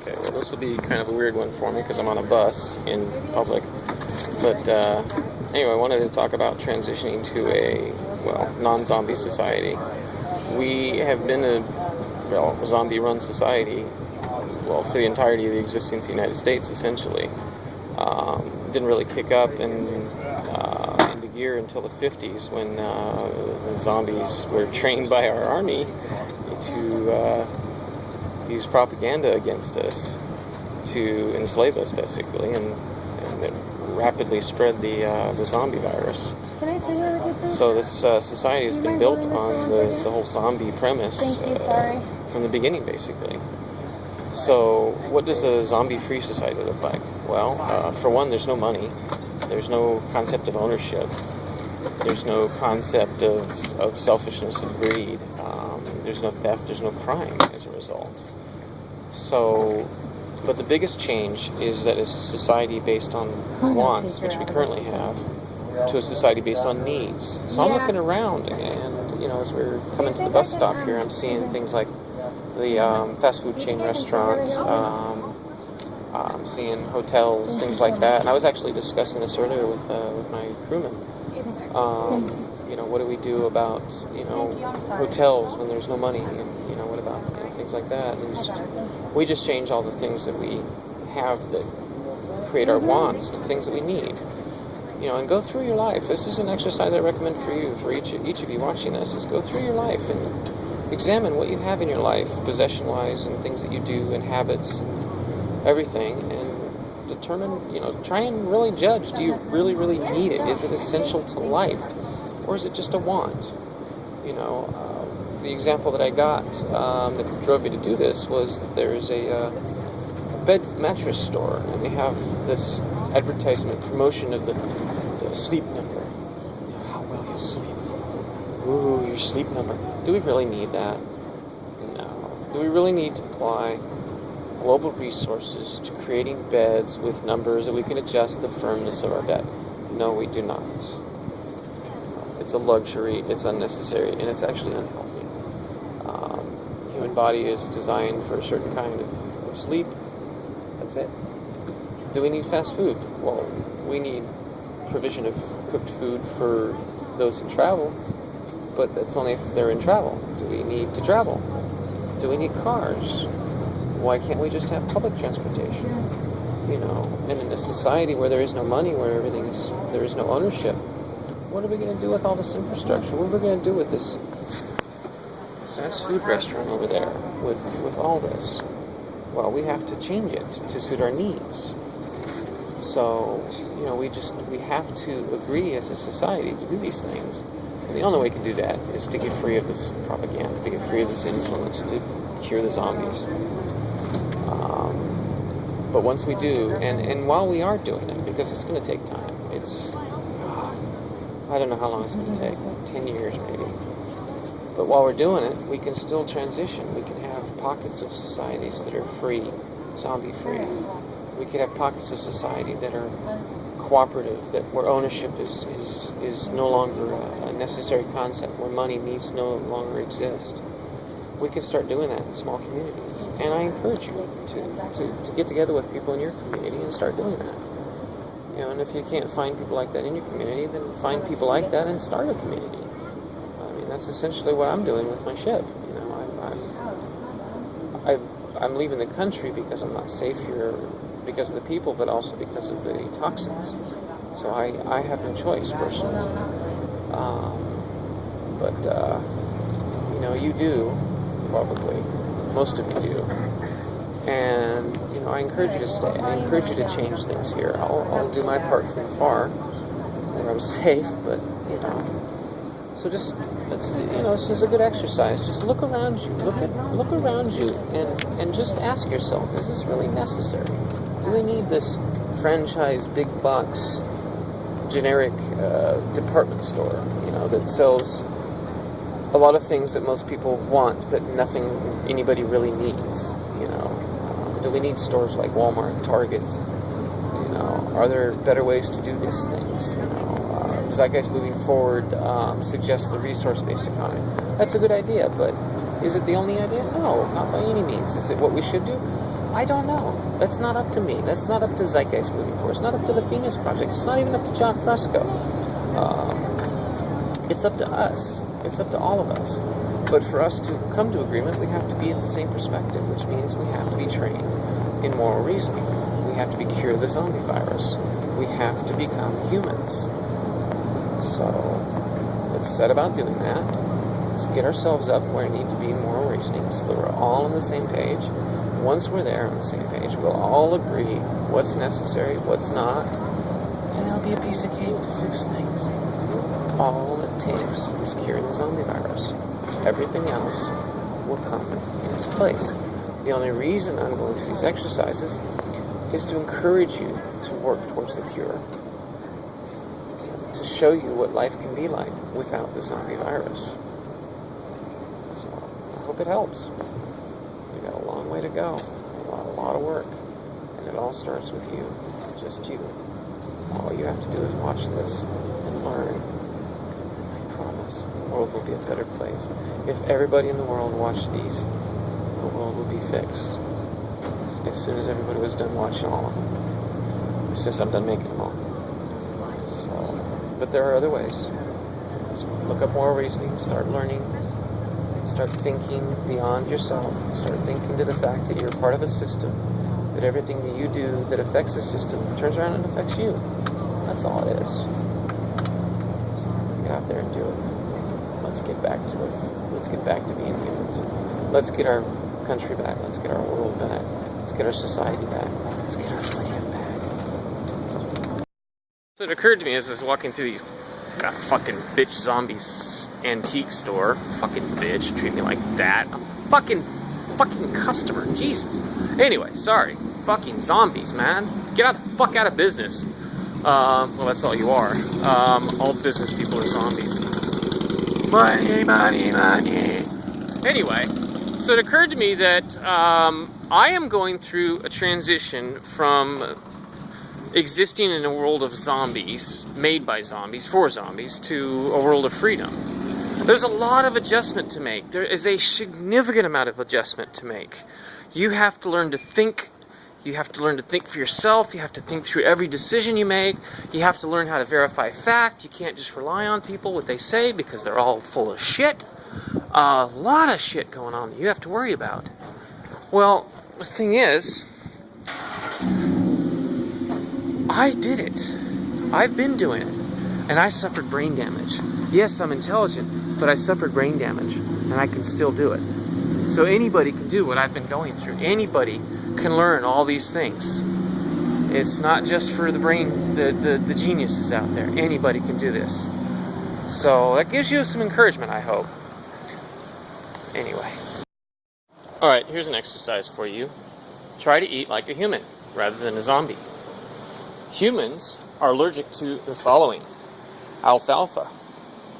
Okay, well, this will be kind of a weird one for me because I'm on a bus in public. But anyway, I wanted to talk about transitioning to a, well, non-zombie society. We have been a zombie-run society, well, for the entirety of the existence of the United States, essentially. Didn't really kick up into gear until the 50s when the zombies were trained by our army to use propaganda against us to enslave us, basically, and it rapidly spread the zombie virus. Can I sit here with you, So this society has been built on the whole zombie premise from the beginning, basically. So what does a zombie-free society look like? Well, for one, there's no money. There's no concept of ownership. There's no concept of selfishness and greed. There's no theft. There's no crime as a result. So, but the biggest change is that it's a society based on wants, which we currently have, to a society based on needs. So I'm looking around, and as we're coming to the bus stop here, I'm seeing things like the fast food chain restaurants. I'm seeing hotels, things like that. And I was actually discussing this earlier with my crewman. What do we do about hotels when there's no money, and what about things like that? And we just change all the things that we have that create our wants to things that we need. And go through your life. This is an exercise I recommend for you, for each of you watching this, is go through your life and examine what you have in your life, possession-wise, and things that you do, and habits, everything, and determine, try and really judge, do you really, really need it? Is it essential to life? Or is it just a want? The example that I got that drove me to do this was that there is a bed mattress store, and they have this advertisement promotion of the sleep number. How well you sleep. Ooh, your sleep number. Do we really need that? No. Do we really need to apply global resources to creating beds with numbers that we can adjust the firmness of our bed? No, we do not. It's a luxury, it's unnecessary, and it's actually unhealthy. Human body is designed for a certain kind of sleep. That's it. Do we need fast food? Well, we need provision of cooked food for those who travel, but that's only if they're in travel. Do we need to travel? Do we need cars? Why can't we just have public transportation? And in a society where there is no money, where there is no ownership, what are we going to do with all this infrastructure? What are we going to do with this fast food restaurant over there with all this? Well, we have to change it to suit our needs. So, we have to agree as a society to do these things. And the only way we can do that is to get free of this propaganda, to get free of this influence, to cure the zombies. But once we do, and while we are doing it, because it's going to take time, I don't know how long it's going to take, 10 years maybe. But while we're doing it, we can still transition. We can have pockets of societies that are free, zombie-free. We could have pockets of society that are cooperative, where ownership is no longer a necessary concept, where money needs no longer exist. We can start doing that in small communities. And I encourage you to get together with people in your community and start doing that. And if you can't find people like that in your community, then find people like that and start a community. I mean, that's essentially what I'm doing with my ship. I'm leaving the country because I'm not safe here, because of the people, but also because of the toxins. So I have no choice, personally. You do, probably. Most of you do. And, I encourage you to stay. I encourage you to change things here. I'll do my part from afar, where I'm safe, but, So just, this is a good exercise. Just look around you. Look around you and just ask yourself, is this really necessary? Do we need this franchise, big box, generic department store, that sells a lot of things that most people want, but nothing anybody really needs, Do we need stores like Walmart, Target? Are there better ways to do these things? Zeitgeist moving forward suggests the resource-based economy. That's a good idea, but is it the only idea? No, not by any means. Is it what we should do? I don't know. That's not up to me. That's not up to Zeitgeist Moving Force. It's not up to the Phoenix Project. It's not even up to John Fresco. It's up to us. It's up to all of us. But for us to come to agreement, we have to be at the same perspective, which means we have to be trained in moral reasoning. We have to be cured of the zombie virus. We have to become humans. So, let's set about doing that. Let's get ourselves up where we need to be in moral reasoning so that we're all on the same page. Once we're there on the same page, we'll all agree what's necessary, what's not, and it'll be a piece of cake to fix things. All it takes is curing the zombie virus. Everything else will come in its place. The only reason I'm going through these exercises is to encourage you to work towards the cure. To show you what life can be like without the zombie virus. So, I hope it helps. We've got a long way to go. A lot of work. And it all starts with you. Just you. All you have to do is watch this and learn. I promise, the world will be a better place. If everybody in the world watched these, the world would be fixed. As soon as everybody was done watching all of them. As soon as I'm done making them all. So, but there are other ways. So look up moral reasoning, start learning, start thinking beyond yourself, start thinking to the fact that you're part of a system, that everything that you do that affects the system turns around and affects you. That's all it is. So get out there and do it. Let's get back to it. Let's get back to being humans. Let's get our country back. Let's get our world back. Let's get our society back. Let's get our freedom back. So it occurred to me as I was walking through these fucking bitch zombies antique store. Fucking bitch. Treat me like that. I'm fucking customer. Jesus. Anyway, sorry. Fucking zombies, man. Get the fuck out of business. Well, that's all you are. All business people are zombies. Money, money, money. Anyway, so it occurred to me that I am going through a transition from existing in a world of zombies, made by zombies, for zombies, to a world of freedom. There's a lot of adjustment to make. There is a significant amount of adjustment to make. You have to learn to think. You have to learn to think for yourself. You have to think through every decision you make. You have to learn how to verify fact. You can't just rely on people, what they say, because they're all full of shit. A lot of shit going on that you have to worry about. Well, the thing is, I did it. I've been doing it. And I suffered brain damage. Yes, I'm intelligent, but I suffered brain damage. And I can still do it. So anybody can do what I've been going through. Anybody can learn all these things. It's not just for the brain, the geniuses out there. Anybody can do this. So that gives you some encouragement, I hope. Anyway. Alright, here's an exercise for you. Try to eat like a human, rather than a zombie. Humans are allergic to the following: alfalfa,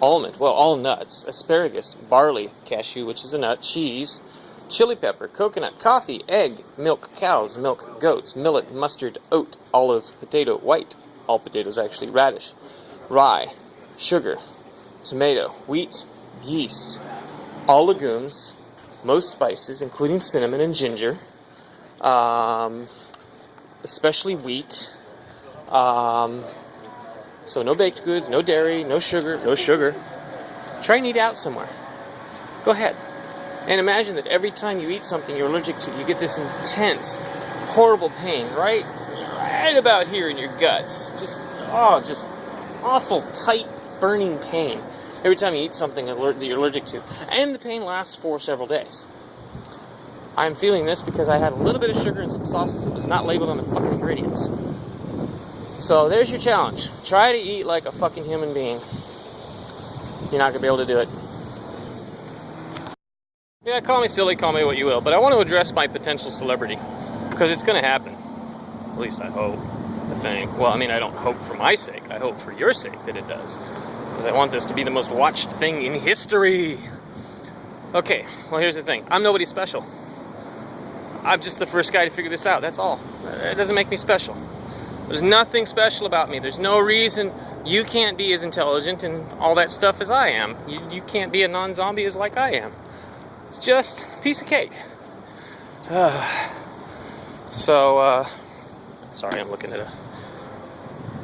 almond, well, all nuts, asparagus, barley, cashew, which is a nut, cheese, chili pepper, coconut, coffee, egg, milk, cows, milk, goats, millet, mustard, oat, olive, potato, white, all potatoes actually, radish, rye, sugar, tomato, wheat, yeast, all legumes, most spices, including cinnamon and ginger, especially wheat. So no baked goods, no dairy, no sugar. Try and eat out somewhere. Go ahead. And imagine that every time you eat something you're allergic to, you get this intense, horrible pain, right about here in your guts. Just awful, tight, burning pain every time you eat something that you're allergic to. And the pain lasts for several days. I'm feeling this because I had a little bit of sugar and some sauces that was not labeled on the fucking ingredients. So there's your challenge. Try to eat like a fucking human being. You're not going to be able to do it. Yeah, call me silly, call me what you will, but I want to address my potential celebrity. Because it's going to happen. At least I hope. I think. Well, I mean, I don't hope for my sake. I hope for your sake that it does. Because I want this to be the most watched thing in history. Okay, well here's the thing. I'm nobody special. I'm just the first guy to figure this out, that's all. It doesn't make me special. There's nothing special about me. There's no reason you can't be as intelligent and all that stuff as I am. You can't be a non-zombie as like I am. It's just a piece of cake. So, sorry, I'm looking at a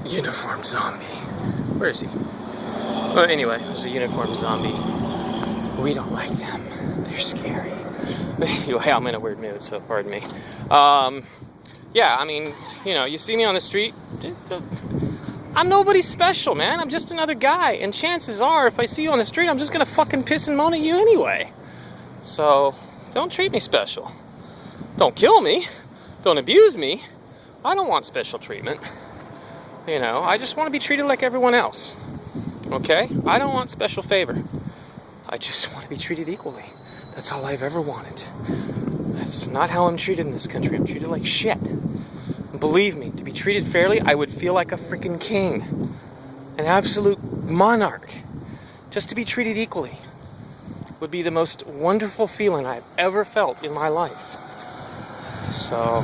uniformed zombie. Where is he? Well, anyway, there's a uniformed zombie. We don't like them. They're scary. Anyway, I'm in a weird mood, so pardon me. Yeah, I mean, you see me on the street, I'm nobody special, man. I'm just another guy. And chances are, if I see you on the street, I'm just gonna fucking piss and moan at you anyway. So, don't treat me special. Don't kill me. Don't abuse me. I don't want special treatment. I just want to be treated like everyone else. Okay? I don't want special favor. I just want to be treated equally. That's all I've ever wanted. That's not how I'm treated in this country. I'm treated like shit. And believe me, to be treated fairly, I would feel like a freaking king. An absolute monarch. Just to be treated equally would be the most wonderful feeling I've ever felt in my life. So,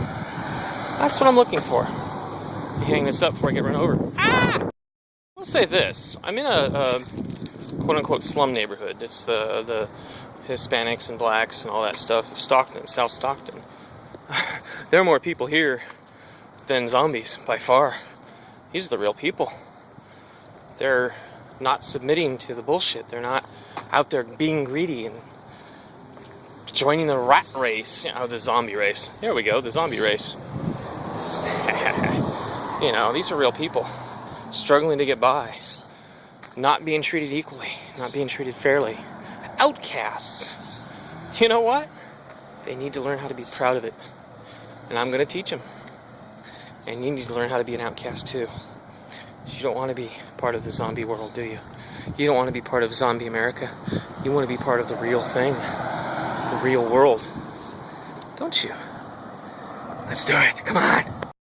that's what I'm looking for. Hang this up before I get run over. Ah! I'll say this. I'm in a quote-unquote slum neighborhood. It's the Hispanics and blacks and all that stuff of Stockton, South Stockton. There are more people here than zombies, by far. These are the real people. They're not submitting to the bullshit. They're not out there being greedy and joining the rat race, the zombie race. There we go, the zombie race. These are real people struggling to get by, not being treated equally, not being treated fairly. Outcasts. You know what? They need to learn how to be proud of it. And I'm going to teach them. And you need to learn how to be an outcast too. You don't want to be part of the zombie world, do you? You don't want to be part of zombie America. You want to be part of the real thing. The real world. Don't you? Let's do it. Come on.